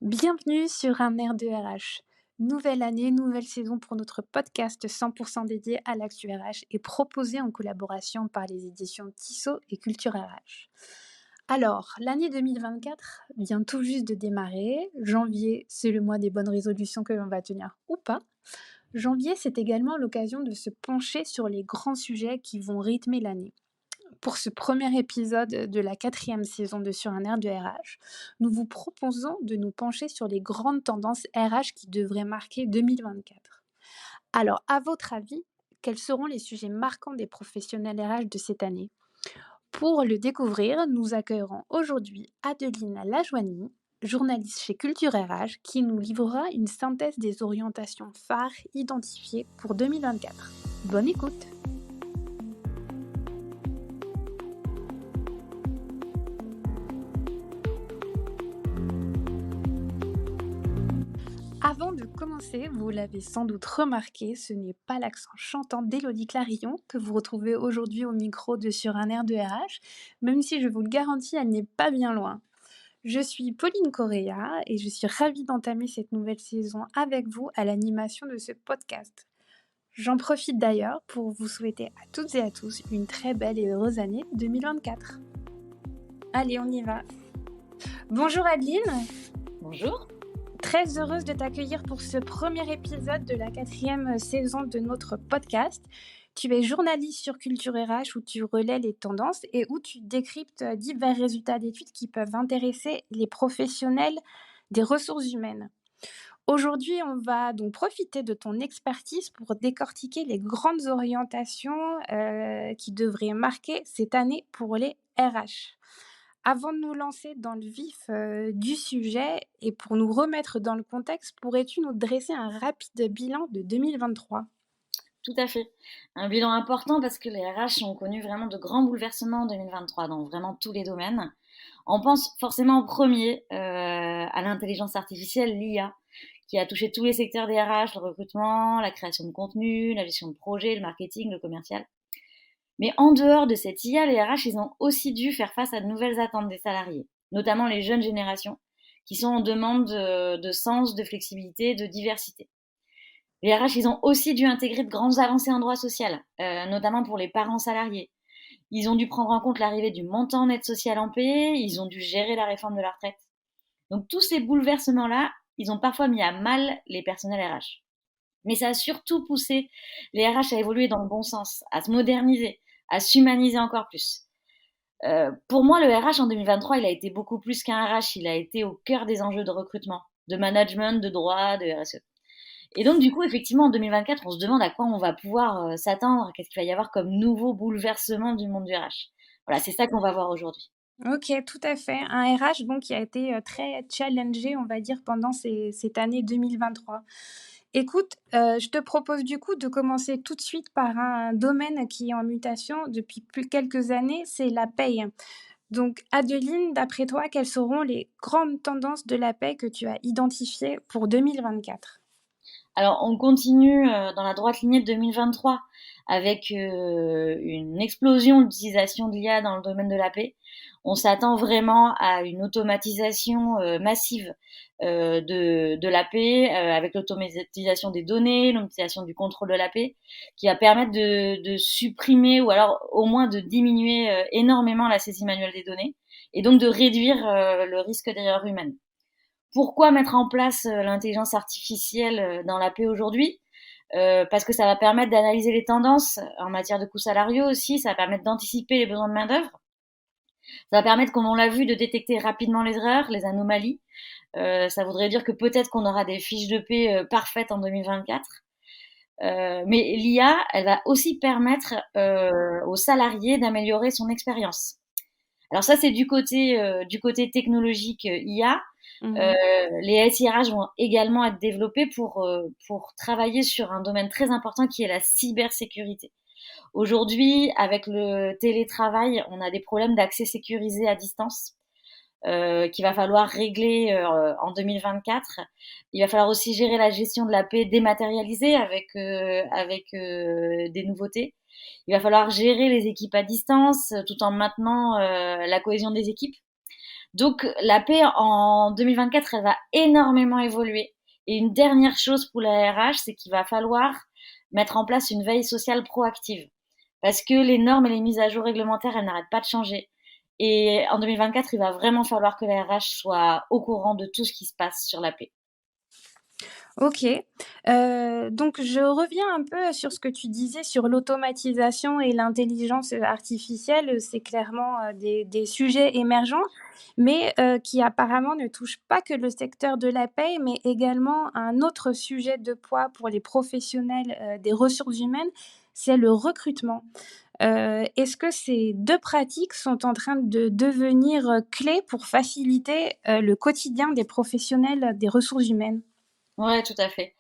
Bienvenue sur un air de RH. Nouvelle année, nouvelle saison pour notre podcast 100% dédié à l'actu RH et proposé en collaboration par les éditions Tissot et Culture RH. Alors, l'année 2024 vient tout juste de démarrer. Janvier, c'est le mois des bonnes résolutions que l'on va tenir ou pas. Janvier, c'est également l'occasion de se pencher sur les grands sujets qui vont rythmer l'année. Pour ce premier épisode de la 4e saison de Sur un air de RH, nous vous proposons de nous pencher sur les grandes tendances RH qui devraient marquer 2024. Alors, à votre avis, quels seront les sujets marquants des professionnels RH de cette année? Pour le découvrir, nous accueillerons aujourd'hui Adeline Lajoigny, journaliste chez Culture RH, qui nous livrera une synthèse des orientations phares identifiées pour 2024. Bonne écoute! Avant de commencer, vous l'avez sans doute remarqué, ce n'est pas l'accent chantant d'Élodie Clarillon que vous retrouvez aujourd'hui au micro de Sur un air de RH, même si je vous le garantis, elle n'est pas bien loin. Je suis Pauline Correa et je suis ravie d'entamer cette nouvelle saison avec vous à l'animation de ce podcast. J'en profite d'ailleurs pour vous souhaiter à toutes et à tous une très belle et heureuse année 2024. Allez, on y va. Bonjour Adeline. Bonjour. Très heureuse de t'accueillir pour ce premier épisode de la 4e saison de notre podcast. Tu es journaliste sur Culture RH où tu relais les tendances et où tu décryptes divers résultats d'études qui peuvent intéresser les professionnels des ressources humaines. Aujourd'hui, on va donc profiter de ton expertise pour décortiquer les grandes orientations qui devraient marquer cette année pour les RH. Avant de nous lancer dans le vif du sujet et pour nous remettre dans le contexte, pourrais-tu nous dresser un rapide bilan de 2023? Tout à fait. Un bilan important parce que les RH ont connu vraiment de grands bouleversements en 2023 dans vraiment tous les domaines. On pense forcément en premier à l'intelligence artificielle, l'IA, qui a touché tous les secteurs des RH, le recrutement, la création de contenu, la gestion de projet, le marketing, le commercial. Mais en dehors de cette IA, les RH, ils ont aussi dû faire face à de nouvelles attentes des salariés, notamment les jeunes générations, qui sont en demande de sens, de flexibilité, de diversité. Les RH, ils ont aussi dû intégrer de grandes avancées en droit social, notamment pour les parents salariés. Ils ont dû prendre en compte l'arrivée du montant net social en paix, ils ont dû gérer la réforme de la retraite. Donc tous ces bouleversements-là, ils ont parfois mis à mal les personnels RH. Mais ça a surtout poussé les RH à évoluer dans le bon sens, à se moderniser, à s'humaniser encore plus. Pour moi, le RH en 2023, il a été beaucoup plus qu'un RH, il a été au cœur des enjeux de recrutement, de management, de droit, de RSE. Et donc, du coup, effectivement, en 2024, on se demande à quoi on va pouvoir s'attendre, qu'est-ce qu'il va y avoir comme nouveau bouleversement du monde du RH. Voilà, c'est ça qu'on va voir aujourd'hui. Ok, tout à fait. Un RH donc, qui a été très challengé, on va dire, pendant cette année 2023. Écoute, je te propose du coup de commencer tout de suite par un domaine qui est en mutation depuis plus quelques années, c'est la paye. Donc, Adeline, d'après toi, quelles seront les grandes tendances de la paie que tu as identifiées pour 2024? Alors, on continue dans la droite lignée de 2023 avec une explosion d'utilisation de l'IA dans le domaine de la paix. On s'attend vraiment à une automatisation massive de la paix avec l'automatisation des données, l'automatisation du contrôle de la paix, qui va permettre de supprimer ou alors au moins de diminuer énormément la saisie manuelle des données et donc de réduire le risque d'erreur humaine. Pourquoi mettre en place l'intelligence artificielle dans la paix aujourd'hui? Parce que ça va permettre d'analyser les tendances en matière de coûts salariaux aussi, ça va permettre d'anticiper les besoins de main-d'œuvre, ça va permettre, comme on l'a vu, de détecter rapidement les erreurs, les anomalies. Ça voudrait dire que peut-être qu'on aura des fiches de paix parfaites en 2024. Mais l'IA, elle va aussi permettre aux salariés d'améliorer son expérience. Alors ça, c'est du côté technologique IA. Mmh. Les SIRH vont également être développés pour travailler sur un domaine très important qui est la cybersécurité. Aujourd'hui, avec le télétravail, on a des problèmes d'accès sécurisé à distance qu'il va falloir régler en 2024. Il va falloir aussi gérer la gestion de la paix dématérialisée avec des nouveautés. Il va falloir gérer les équipes à distance tout en maintenant la cohésion des équipes. Donc la paix en 2024, elle va énormément évoluer. Et une dernière chose pour la RH, c'est qu'il va falloir mettre en place une veille sociale proactive. Parce que les normes et les mises à jour réglementaires, elles n'arrêtent pas de changer. Et en 2024, il va vraiment falloir que la RH soit au courant de tout ce qui se passe sur la paix. OK. Donc je reviens un peu sur ce que tu disais sur l'automatisation et l'intelligence, artificielle. C'est clairement, des sujets émergents, mais qui apparemment ne touchent pas que le secteur de la paie, mais également un autre sujet de poids pour les professionnels, des ressources humaines, c'est le recrutement. Est-ce que ces 2 pratiques sont en train de devenir, clés pour faciliter, le quotidien des professionnels des ressources humaines? Ouais, tout à fait.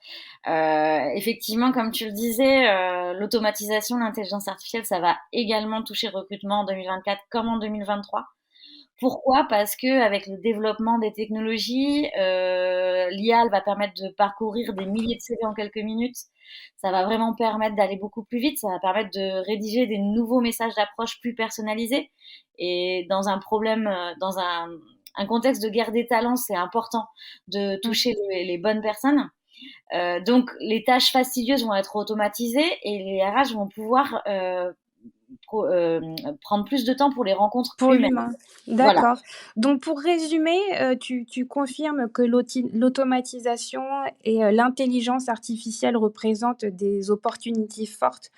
Effectivement, comme tu le disais, l'automatisation, l'intelligence artificielle, ça va également toucher le recrutement en 2024 comme en 2023. Pourquoi? Parce que avec le développement des technologies, l'IA, elle va permettre de parcourir des milliers de CV en quelques minutes. Ça va vraiment permettre d'aller beaucoup plus vite. Ça va permettre de rédiger des nouveaux messages d'approche plus personnalisés. Et dans un problème, dans un contexte de guerre des talents, c'est important de Mmh. toucher les bonnes personnes. Donc, les tâches fastidieuses vont être automatisées et les RH vont pouvoir prendre plus de temps pour les rencontres Pour humaines. l'humain, Voilà. d'accord. Donc pour résumer, tu confirmes que l'automatisation et l'intelligence artificielle représentent des opportunités fortes,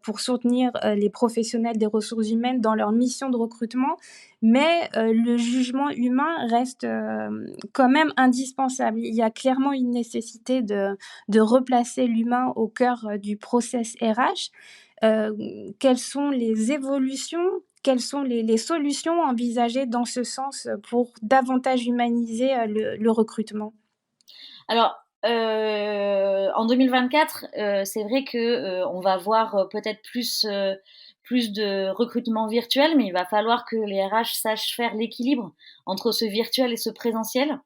pour soutenir, les professionnels des ressources humaines dans leur mission de recrutement, mais le jugement humain reste, quand même indispensable. Il y a clairement une nécessité de replacer l'humain au cœur, du process RH. Quelles sont les évolutions, quelles sont les solutions envisagées dans ce sens, pour davantage humaniser, le recrutement? Alors, en 2024, c'est vrai que on va voir peut-être plus de recrutement virtuel, mais il va falloir que les RH sachent faire l'équilibre entre ce virtuel et ce présentiel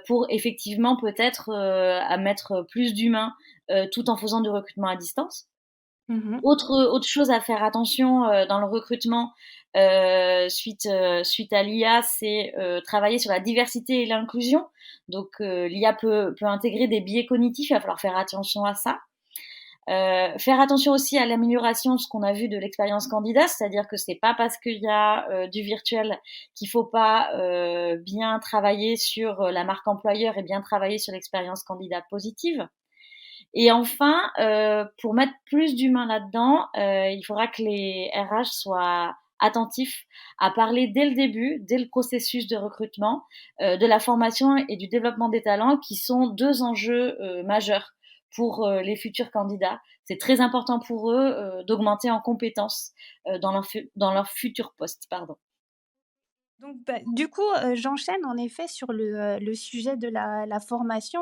pour effectivement peut-être à mettre plus d'humains tout en faisant du recrutement à distance. Mmh. Autre chose à faire attention dans le recrutement suite à l'IA, c'est travailler sur la diversité et l'inclusion. Donc l'IA peut intégrer des biais cognitifs, il va falloir faire attention à ça. Faire attention aussi à l'amélioration, ce qu'on a vu de l'expérience candidat, c'est-à-dire que c'est pas parce qu'il y a du virtuel qu'il faut pas bien travailler sur la marque employeur et bien travailler sur l'expérience candidat positive. Et enfin, pour mettre plus d'humain là-dedans, il faudra que les RH soient attentifs à parler dès le début, dès le processus de recrutement, de la formation et du développement des talents, qui sont deux enjeux majeurs pour les futurs candidats. C'est très important pour eux d'augmenter en compétences dans leur futur poste. Pardon. Donc bah, du coup, j'enchaîne en effet sur le sujet de la formation,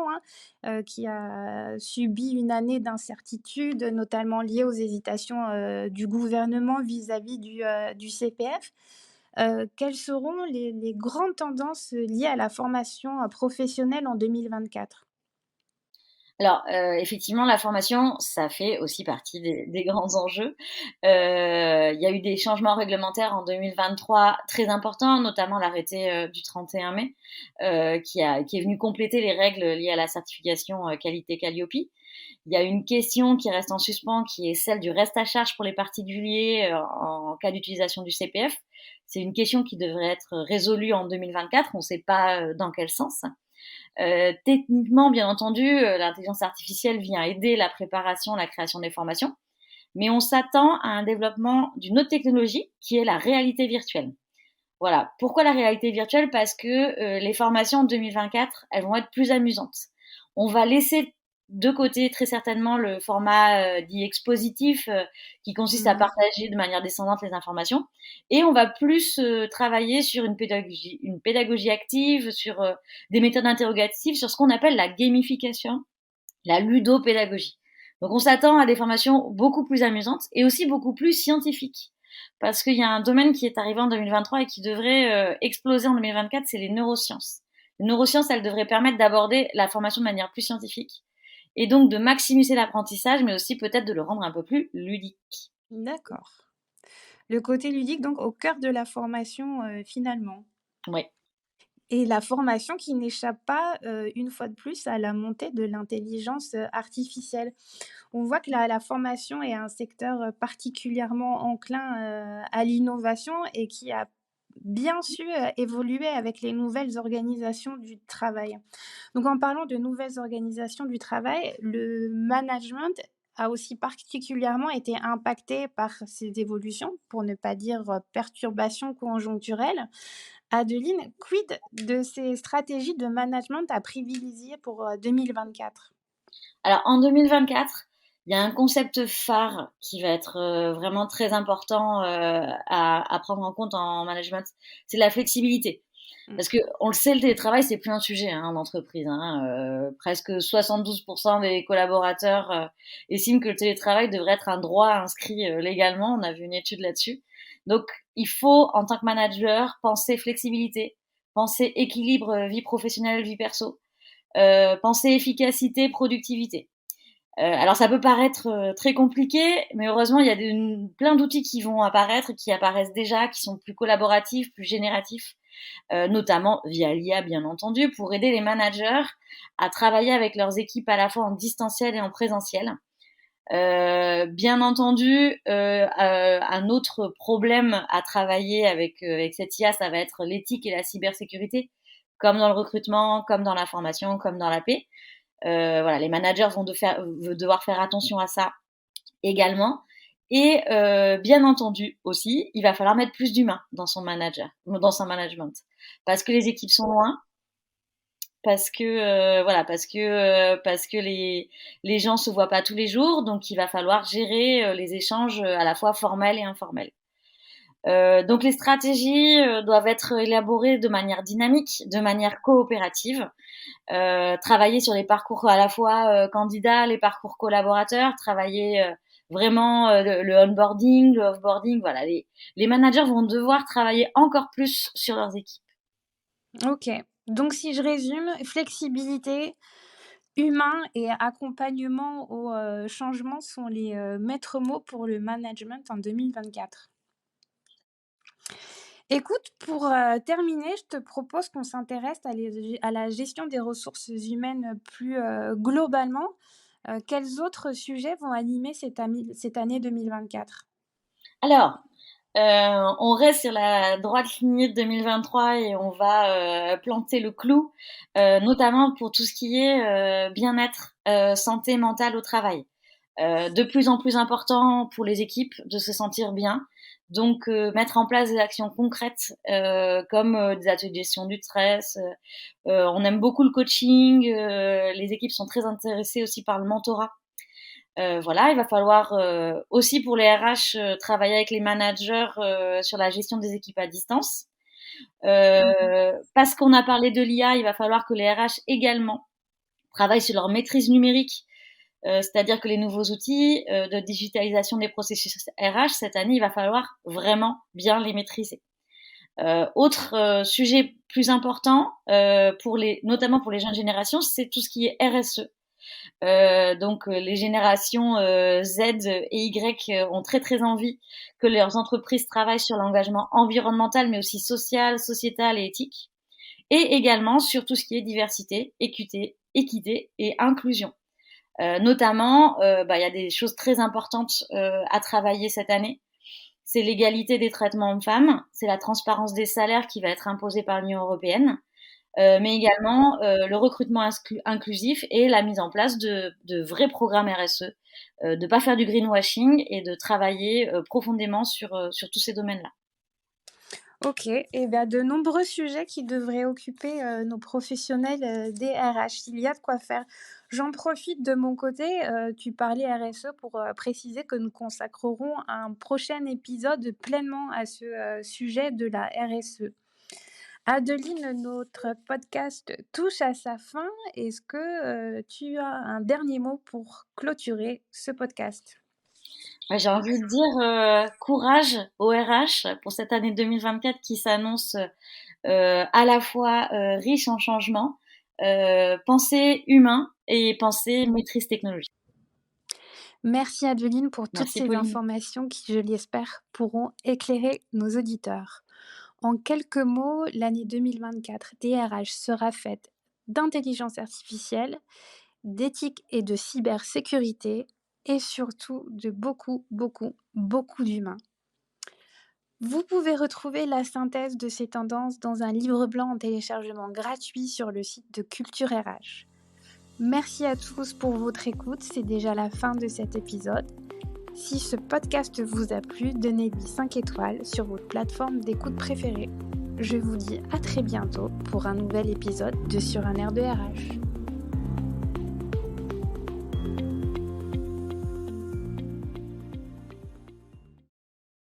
hein, qui a subi une année d'incertitude, notamment liée aux hésitations, du gouvernement vis-à-vis du CPF. Quelles seront les grandes tendances, liées à la formation, professionnelle en 2024? Alors, effectivement, la formation, ça fait aussi partie des grands enjeux. Il y a eu des changements réglementaires en 2023 très importants, notamment l'arrêté, du 31 mai, qui est venu compléter les règles liées à la certification, qualité Qualiopi. Il y a une question qui reste en suspens, qui est celle du reste à charge pour les particuliers, en cas d'utilisation du CPF. C'est une question qui devrait être résolue en 2024. On ne sait pas, dans quel sens. Techniquement, bien entendu, l'intelligence artificielle vient aider la préparation, la création des formations, mais on s'attend à un développement d'une autre technologie qui est la réalité virtuelle. Voilà. Pourquoi la réalité virtuelle? Parce que les formations en 2024, elles vont être plus amusantes. On va laisser de côté très certainement le format dit expositif qui consiste à Mmh. partager de manière descendante les informations et on va plus travailler sur une pédagogie active, sur des méthodes interrogatives, sur ce qu'on appelle la gamification, la ludopédagogie. Donc on s'attend à des formations beaucoup plus amusantes et aussi beaucoup plus scientifiques. Parce qu'il y a un domaine qui est arrivé en 2023 et qui devrait exploser en 2024, c'est les neurosciences. Les neurosciences, elles devraient permettre d'aborder la formation de manière plus scientifique et donc de maximiser l'apprentissage, mais aussi peut-être de le rendre un peu plus ludique. D'accord. Le côté ludique donc au cœur de la formation, finalement. Ouais. Et la formation qui n'échappe pas, une fois de plus, à la montée de l'intelligence, artificielle. On voit que la formation est un secteur, particulièrement enclin, à l'innovation et qui a bien su, évoluer avec les nouvelles organisations du travail. Donc en parlant de nouvelles organisations du travail, le management a aussi particulièrement été impacté par ces évolutions, pour ne pas dire, perturbations conjoncturelles. Adeline, quid de ces stratégies de management à privilégier pour, 2024? Alors en 2024, il y a un concept phare qui va être vraiment très important à prendre en compte en management, c'est la flexibilité. Mmh. Parce que on le sait, le télétravail, c'est plus un sujet hein, en entreprise. Hein. Presque 72% des collaborateurs estiment que le télétravail devrait être un droit inscrit légalement. On a vu une étude là-dessus. Donc, il faut, en tant que manager, penser flexibilité, penser équilibre vie professionnelle, vie perso, penser efficacité, productivité. Alors ça peut paraître très compliqué, mais heureusement il y a plein d'outils qui vont apparaître, qui apparaissent déjà, qui sont plus collaboratifs, plus génératifs, notamment via l'IA bien entendu, pour aider les managers à travailler avec leurs équipes à la fois en distanciel et en présentiel. Bien entendu, un autre problème à travailler avec cette IA, ça va être l'éthique et la cybersécurité, comme dans le recrutement, comme dans la formation, comme dans la paix. Voilà, les managers vont devoir faire attention à ça également. Et bien entendu aussi, il va falloir mettre plus d'humain dans son management, parce que les équipes sont loin, parce que voilà, parce que les gens se voient pas tous les jours, donc il va falloir gérer les échanges à la fois formels et informels. Donc les stratégies doivent être élaborées de manière dynamique, de manière coopérative. Travailler sur les parcours à la fois candidats, les parcours collaborateurs, travailler vraiment le onboarding, le offboarding. Voilà, les managers vont devoir travailler encore plus sur leurs équipes. OK. Donc si je résume, flexibilité, humain et accompagnement au, changement sont les, maîtres mots pour le management en 2024. Écoute, pour, terminer, je te propose qu'on s'intéresse à la gestion des ressources humaines plus, globalement. Quels autres sujets vont animer cette année 2024? Alors, on reste sur la droite lignée de 2023 et on va planter le clou, notamment pour tout ce qui est bien-être, santé mentale au travail. De plus en plus important pour les équipes de se sentir bien. Donc, mettre en place des actions concrètes comme des ateliers de gestion du stress. On aime beaucoup le coaching. Les équipes sont très intéressées aussi par le mentorat. Voilà, il va falloir aussi pour les RH travailler avec les managers sur la gestion des équipes à distance. Mmh. Parce qu'on a parlé de l'IA, il va falloir que les RH également travaillent sur leur maîtrise numérique, c'est-à-dire que les nouveaux outils de digitalisation des processus RH cette année, il va falloir vraiment bien les maîtriser. Autre sujet plus important notamment pour les jeunes générations, c'est tout ce qui est RSE. Donc les générations Z et Y ont très très envie que leurs entreprises travaillent sur l'engagement environnemental, mais aussi social, sociétal et éthique, et également sur tout ce qui est diversité, équité et inclusion. Notamment, il y a des choses très importantes à travailler cette année. C'est l'égalité des traitements hommes-femmes, c'est la transparence des salaires qui va être imposée par l'Union européenne, mais également le recrutement inclusif et la mise en place de vrais programmes RSE, de ne pas faire du greenwashing et de travailler profondément sur tous ces domaines-là. OK et bien, de nombreux sujets qui devraient occuper, nos professionnels, des RH. Il y a de quoi faire. J'en profite de mon côté, tu parlais RSE pour, préciser que nous consacrerons un prochain épisode pleinement à ce, sujet de la RSE. Adeline, notre podcast touche à sa fin. Est-ce que, tu as un dernier mot pour clôturer ce podcast? Ouais, j'ai envie de dire courage au RH pour cette année 2024 qui s'annonce à la fois riche en changements, pensée humain et pensée maîtrise technologique. Merci Adeline pour toutes Merci ces Pauline. informations qui, je l'espère, pourront éclairer nos auditeurs. En quelques mots, l'année 2024 DRH sera faite d'intelligence artificielle, d'éthique et de cybersécurité et surtout de beaucoup, beaucoup, beaucoup d'humains. Vous pouvez retrouver la synthèse de ces tendances dans un livre blanc en téléchargement gratuit sur le site de Culture RH. Merci à tous pour votre écoute, c'est déjà la fin de cet épisode. Si ce podcast vous a plu, donnez-lui 5 étoiles sur votre plateforme d'écoute préférée. Je vous dis à très bientôt pour un nouvel épisode de Sur un air de RH.